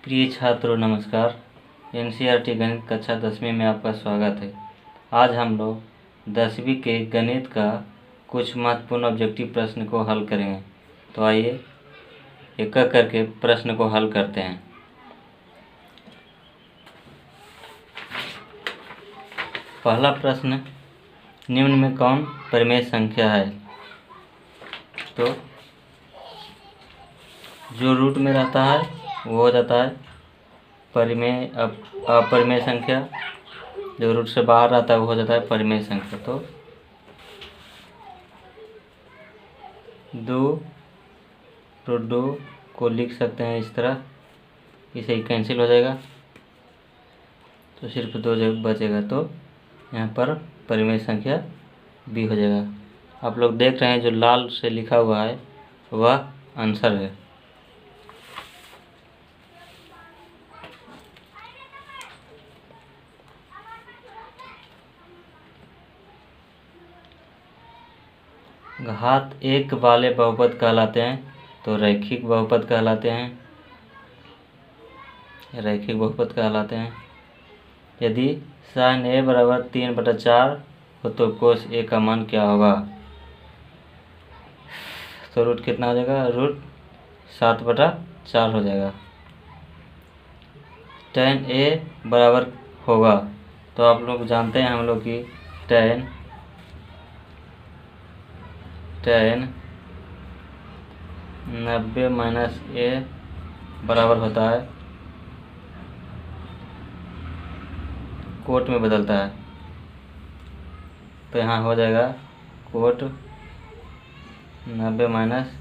प्रिय छात्रों नमस्कार। एनसीईआरटी गणित कक्षा 10वीं में आपका स्वागत है। आज हम लोग 10वीं के गणित का कुछ महत्वपूर्ण ऑब्जेक्टिव प्रश्न को हल करेंगे। तो आइए एक एक करके प्रश्न को हल करते हैं। पहला प्रश्न, निम्न में कौन परिमेय संख्या है? तो जो रूट में रहता है वो हो जाता है परिमेय अपरिमेय संख्या। जो रूट से बाहर रहता है वो हो जाता है परिमेय संख्या। तो 2√2 को लिख सकते हैं इस तरह, इसे ही कैंसिल हो जाएगा तो सिर्फ 2 बचेगा। तो यहाँ पर परिमेय संख्या b हो जाएगा। आप लोग देख रहे हैं जो लाल से लिखा हुआ है वह आंसर है। घात 1 वाले बहुपद कहलाते हैं तो रैखिक बहुपद कहलाते हैं। यदि sin a बराबर 3/4 हो तो cos a का मान क्या होगा? तो रूट कितना हो जाएगा? रूट 7/4 हो जाएगा। tan a बराबर होगा, तो आप लोग जानते हैं हम लोग कि tan 90 माइनस a बराबर होता है कोट में बदलता है। तो यहाँ हो जाएगा कोट 90 माइनस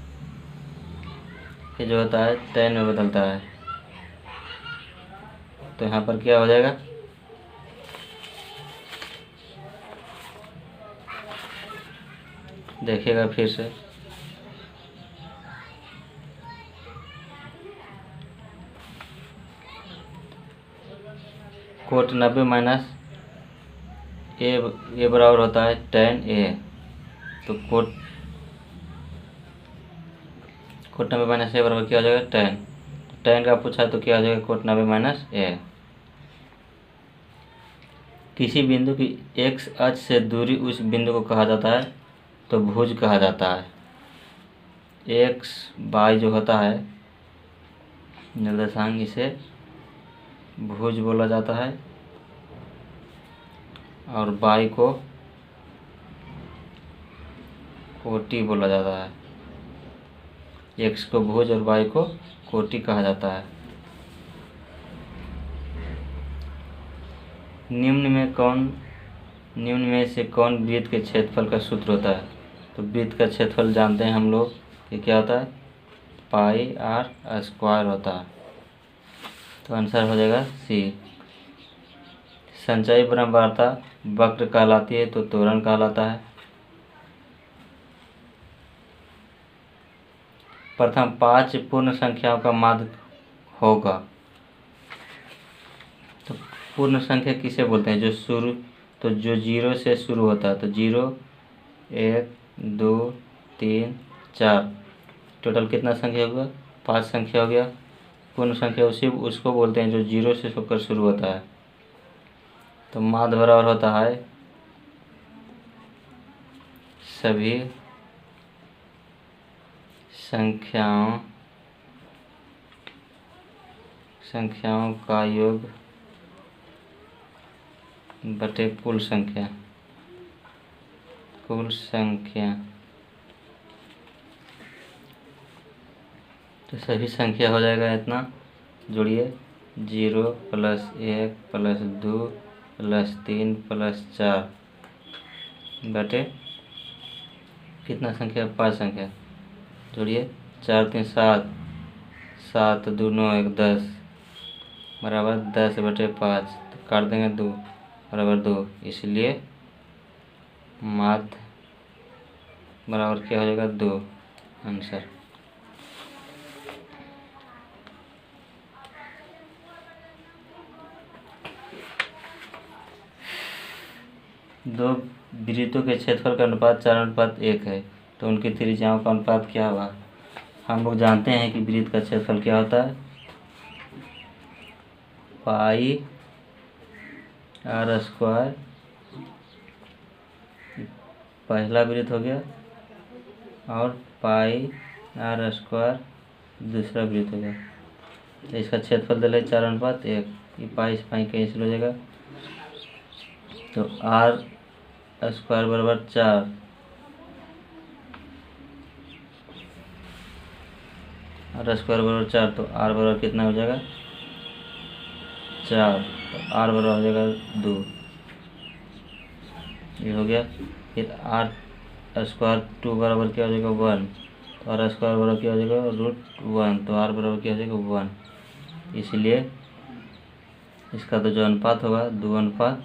ये जो होता है tan में बदलता है। तो यहाँ पर क्या हो जाएगा? देखिएगा फिर से। कोट 90 माइनस ए बराबर होता है tan a। तो कोट 90 माइनस ए बराबर क्या हो जाएगा? tan का पूछा तो क्या हो जाएगा? कोट 90 माइनस ए। किसी बिंदु की x अक्ष से दूरी उस बिंदु को कहा जाता है तो भुज कहा जाता है। x y जो होता है निर्देशांक, इसे भुज बोला जाता है और y को कोटि बोला जाता है। x को भुज और y को कोटि कहा जाता है। निम्न में से कौन वृत्त के क्षेत्रफल का सूत्र होता है? तो वृत्त का क्षेत्रफल जानते हैं हम लोग कि क्या होता है? πr² होता है। तो आंसर हो जाएगा सी। संचयी ब्रह्मवार्ता वक्र कहलाती है तो त्वरण कहलाता है। प्रथम 5 पूर्ण संख्याओं का माध्य होगा। तो पूर्ण संख्या किसे बोलते हैं? जो 0 से शुरू होता है। तो 0 1 2 3 4 टोटल कितना संख्या होगा? 5 संख्या हो गया। पूर्ण संख्या उसको बोलते हैं जो 0 से होकर शुरू होता है। तो माध्य बराबर होता है सभी संख्याओं का योग बटे कुल संख्या। तो सभी संख्या हो जाएगा इतना, जोड़िए 0 + 1 + 2 + 3 + 4 बटे कितना संख्या? 5 संख्या। जोड़िए 4 3 7, 7 2 9 1 10 बराबर 10/5। तो काट देंगे 2 बराबर 2, इसलिए माध्य बराबर क्या हो जाएगा? 2 आंसर। दो वृत्तों के क्षेत्रफल का अनुपात 4:1 है तो उनकी त्रिज्याओं का अनुपात क्या होगा? हम लोग जानते हैं कि वृत्त का क्षेत्रफल क्या होता है? पाई आर स्क्वायर पहला वृत्त हो गया और पाई आर स्क्वायर दूसरा वृत्त हो गया। तो इसका क्षेत्रफल दे 4:1। ये पाई से पाई कैंसिल हो जाएगा, तो आर स्क्वायर बराबर 4। आर स्क्वायर बराबर 4, तो आर बराबर कितना हो जाएगा 4, तो आर बराबर हो जाएगा 2। ये हो गया। फिर आर स्क्वायर 2 बराबर क्या हो जाएगा 1, तो आर स्क्वायर बराबर क्या हो जाएगा √1, तो आर बराबर क्या हो जाएगा 1। इसलिए इसका तो जो अनुपात होगा 2:1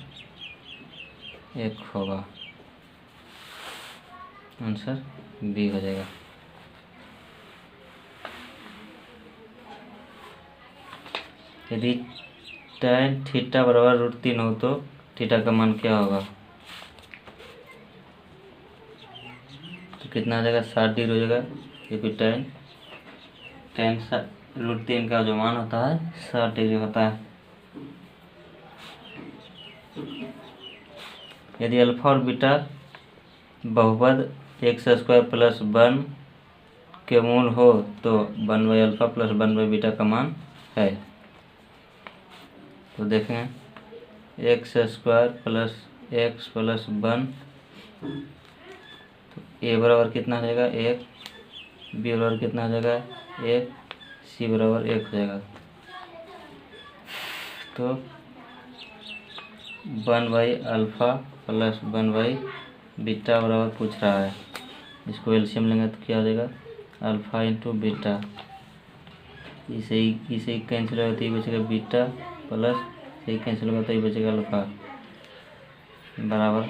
होगा। आंसर बी हो जाएगा। यदि tan थीटा बराबर √3 हो तो थीटा का मान क्या होगा, तो कितना आ जाएगा 60 डिग्री हो जाएगा, क्योंकि tan √3 का जो मान होता है 60 डिग्री होता है। यदि अल्फा और बीटा बहुपद x² + 1 के मूल हो तो 1/α + 1/बीटा का मान है। तो देखें x² + x + 1, तो a बराबर कितना हो जाएगा 1, b बराबर कितना हो जाएगा 1, c बराबर 1 हो जाएगा। तो 1/α + 1/बीटा बराबर पूछ रहा है, इसको एलसीएम लेंगे तो क्या हो जाएगा अल्फा इंटू बीटा। इसे ही कैंसिल होगा तो ये बचेगा बीटा, प्लस इसे कैंसिल होगा तो ये बचेगा अल्फा, बराबर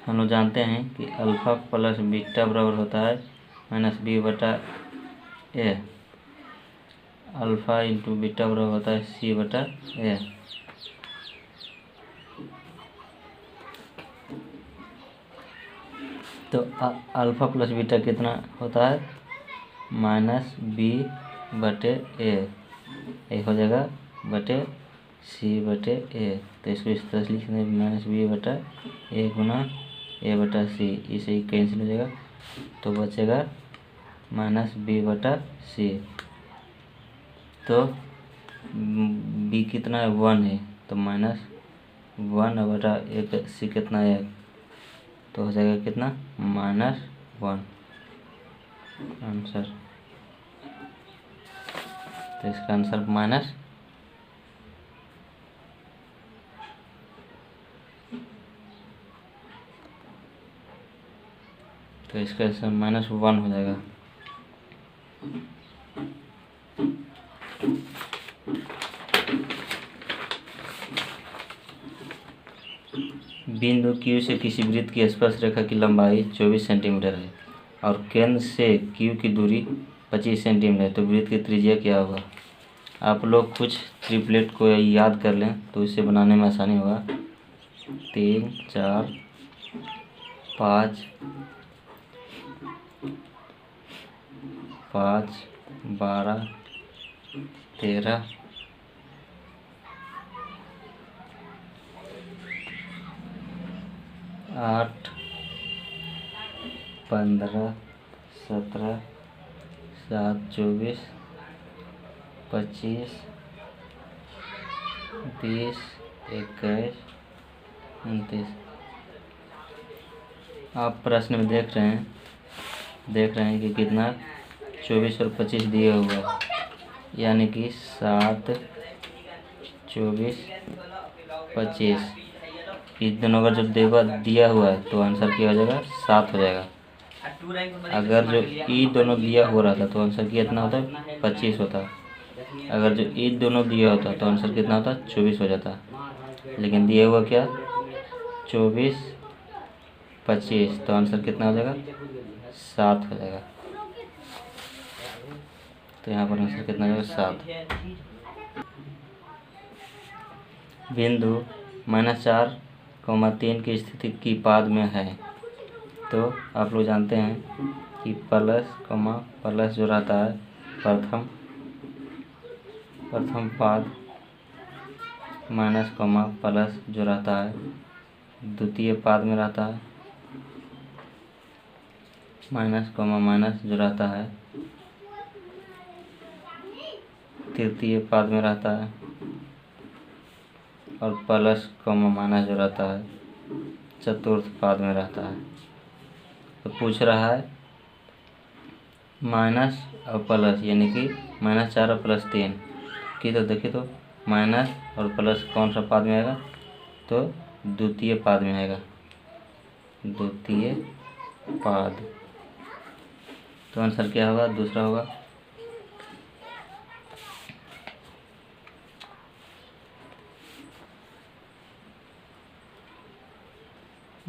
हम लोग जानते हैं कि अल्फा प्लस बीटा बराबर होता है -b/a। अल्फा इंटू बीटा बराबर होता है c/a। तो अल्फा प्लस बीटा कितना होता है -b/a, ये हो जाएगा बटे c/a। तो इसको इस तरह से लिख दें -b/a गुना a/c, इसे ही कैंसिल हो जाएगा तो बचेगा -b/c। तो b कितना है 1 है, तो -1/1 c कितना है, तो हो जाएगा कितना -1 आंसर। तो इसका आंसर तो इसका आंसर -1 हो जाएगा। बिंदु Q से किसी वृत्त की स्पर्श रेखा की लंबाई 24 सेंटीमीटर है और केंद्र से Q की दूरी 25 सेंटीमीटर है, तो वृत्त की त्रिज्या क्या होगा। आप लोग कुछ ट्रिपलेट को याद कर लें तो इसे बनाने में आसानी होगा। 3, 4, 5, 12, 13, 8, 15, 17, 7, 24, 25, 20, 21, 29। आप प्रश्न में देख रहे हैं कि कितना 24 और 25 दिया हुआ है, यानी कि 7, 24, 25, इस दोनों का जब दिया हुआ है तो आंसर क्या हो जाएगा 7 हो जाएगा। अगर जो ई दोनों दिया हो रहा था तो आंसर कितना होता 25 होता। अगर जो ई दोनों दिया होता तो आंसर कितना होता 24 हो जाता, लेकिन दिया हुआ क्या 24, 25, तो आंसर कितना हो जाएगा 7 हो जाएगा। तो यहाँ पर आंसर कितना हो जाएगा 7। बिंदु -4, 3 की स्थिति की पाद में है, तो आप लोग जानते हैं कि प्लस जो रहता है प्रथम पाद माइनस कॉमा प्लस जो रहता है द्वितीय पाद में रहता है, माइनस कॉमा माइनस जो रहता है तृतीय पाद में रहता है, और प्लस कॉमा माइनस जो रहता है चतुर्थ पाद में रहता है। तो पूछ रहा है माइनस और प्लस यानी कि -4 और +3 की, तो देखिए तो माइनस और प्लस कौन सा पाद में आएगा, तो द्वितीय पाद में आएगा, द्वितीय पाद। तो आंसर क्या होगा, दूसरा होगा।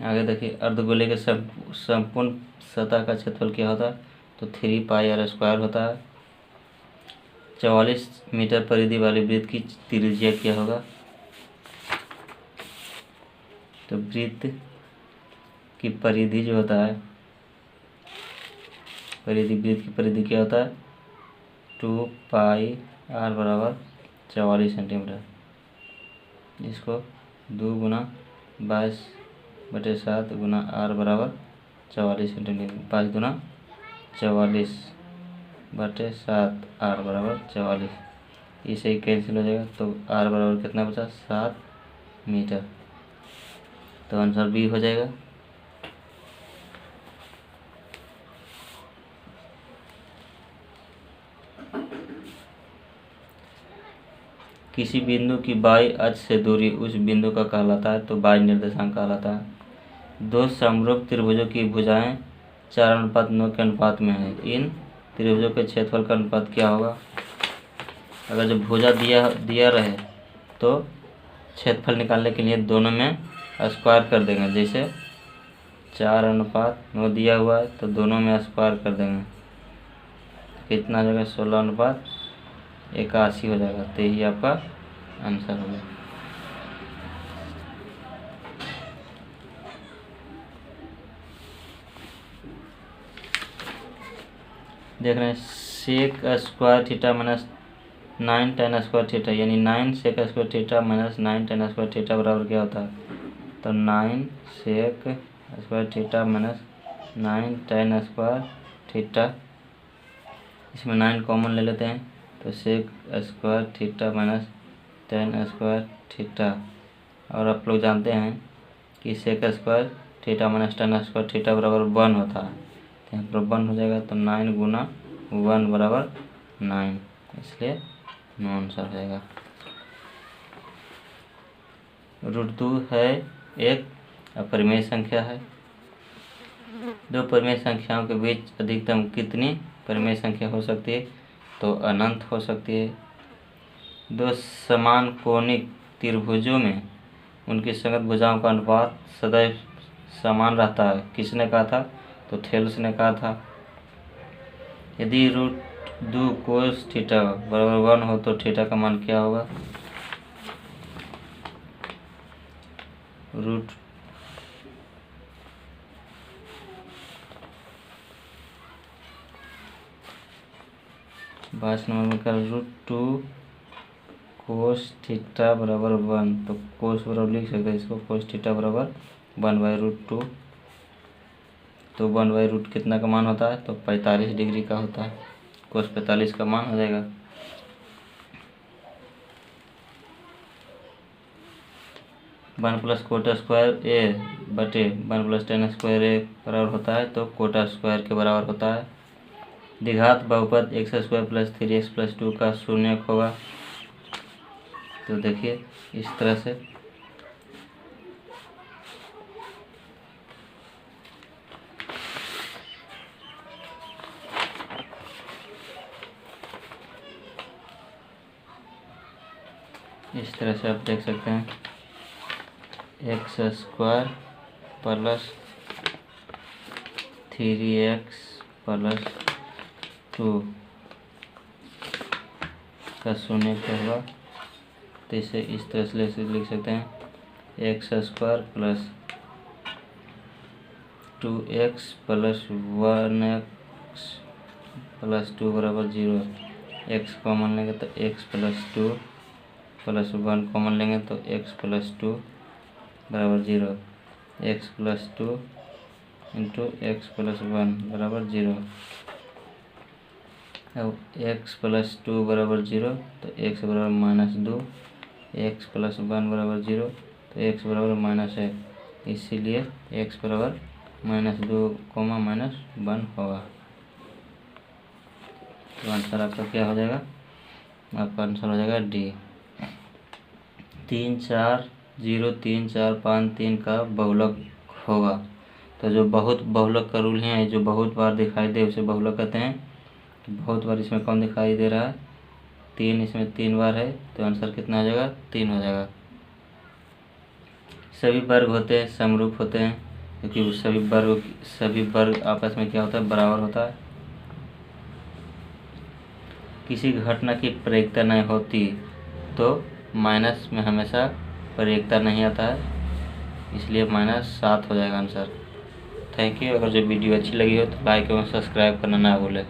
आगे देखिए अर्धगोले के संपूर्ण सतह का क्षेत्रफल क्या होता है, तो 3πr² होता है। 44 मीटर परिधि वाली वृत्त की त्रिज्या क्या होगा, तो वृत्त की परिधि जो होता है वृत्त की परिधि क्या होता है 2πr बराबर 44 सेंटीमीटर। इसको 2 × 22/7 × r बराबर 44 सेंटीमीटर, 5 × 44/7 r बराबर 44। इसे ही कैंसिल हो जाएगा, तो r बराबर कितना बचा, 7 मीटर। तो आंसर बी हो जाएगा। किसी बिंदु की बाई अक्ष से दूरी उस बिंदु का कहलाता है, तो बाई निर्देशांक कहलाता है। दो समरूप त्रिभुजों की भुजाएं 4:9 के अनुपात में है। इन त्रिभुजों के क्षेत्रफल का अनुपात क्या होगा। अगर जो भुजा दिया रहे तो क्षेत्रफल निकालने के लिए दोनों में स्क्वायर कर देंगे। जैसे 4:9 दिया हुआ है तो दोनों में स्क्वायर कर देंगे, कितना हो जाएगा 16:81 हो जाएगा। तो यही आपका आंसर होगा। देख रहे हैं sec² थीटा -9 tan² थीटा, यानी 9 sec² थीटा -9 tan² थीटा बराबर क्या होता है, तो 9 sec² थीटा -9 tan² थीटा। इसमें 9 कॉमन ले लेते हैं, तो sec² थीटा tan² थीटा। और आप लोग जानते हैं कि sec² थीटा tan² थीटा बराबर 1 होता है, तो यहाँ पर 1 हो जाएगा। तो 9 × 1 बराबर 9, इसलिए 9 आंसर हो जाएगा। √2 है एक अपरिमेय संख्या है। दो परिमेय संख्याओं के बीच अधिकतम कितनी परिमेय संख्या हो सकती है, तो अनंत हो सकती है। दो समान कोणिक त्रिभुजों में उनकी संगत भुजाओं का अनुपात सदैव समान रहता है। किसने कहा था, तो थेल्स ने कहा था। यदि √2 cos थीटा बराबर 1 हो तो थीटा का मान क्या होगा, √22 नंबर में कर √2 cos थीटा बराबर 1, तो cos बराबर लिख सकते हैं इसको, cos थीटा बराबर 1/√2। तो 1/√2 कितना का मान होता है, तो 45 डिग्री का होता है। cos 45 का मान हो जाएगा। One plus Kota square (1 + tan² बराबर होता है, तो कोटा स्क्वायर के बराबर होता है। द्विघात बहुपद x² + 3x + 2 का शून्यक होगा। तो देखिए इस तरह से आप देख सकते हैं x² + 3x + 2 का शून्य क्या होगा। तो इसे इस तरह से लिख सकते हैं x² + 2x + 1x + 2 बराबर 0। x कॉमन लेंगे तो x + 2 प्लस 1 कॉमन लेंगे तो x प्लस 2 बराबर 0, x plus 2 into x plus 1 बराबर 0। अब x प्लस 2 बराबर 0 तो x बराबर -2, x प्लस 1 बराबर 0 तो x बराबर -1, इसीलिए x बराबर -2, -1 होगा। तो आंसर आपका क्या हो जाएगा? आपका आंसर हो जाएगा डी। 3 4 0 3 4 5 3 का बहुलक होगा। तो जो बहुत बहुलक का रूल है, जो बहुत बार दिखाई दे उसे बहुलक कहते हैं। तो बहुत बार इसमें कौन दिखाई दे रहा है? 3, इसमें 3 बार है, तो आंसर कितना हो जाएगा? 3 हो जाएगा। सभी वर्ग होते हैं समरूप होते हैं, क्योंकि सभी वर्ग आपस में क्या होता है? बराबर होता है। किसी घटना की प्रयोक्ता नहीं होती तो माइनस में हमेशा प्रयोक्ता नहीं आता है, इसलिए -7 हो जाएगा आंसर। Thank you. अगर जो वीडियो अच्छी लगी हो तो लाइक एवं सब्सक्राइब करना ना भूलें।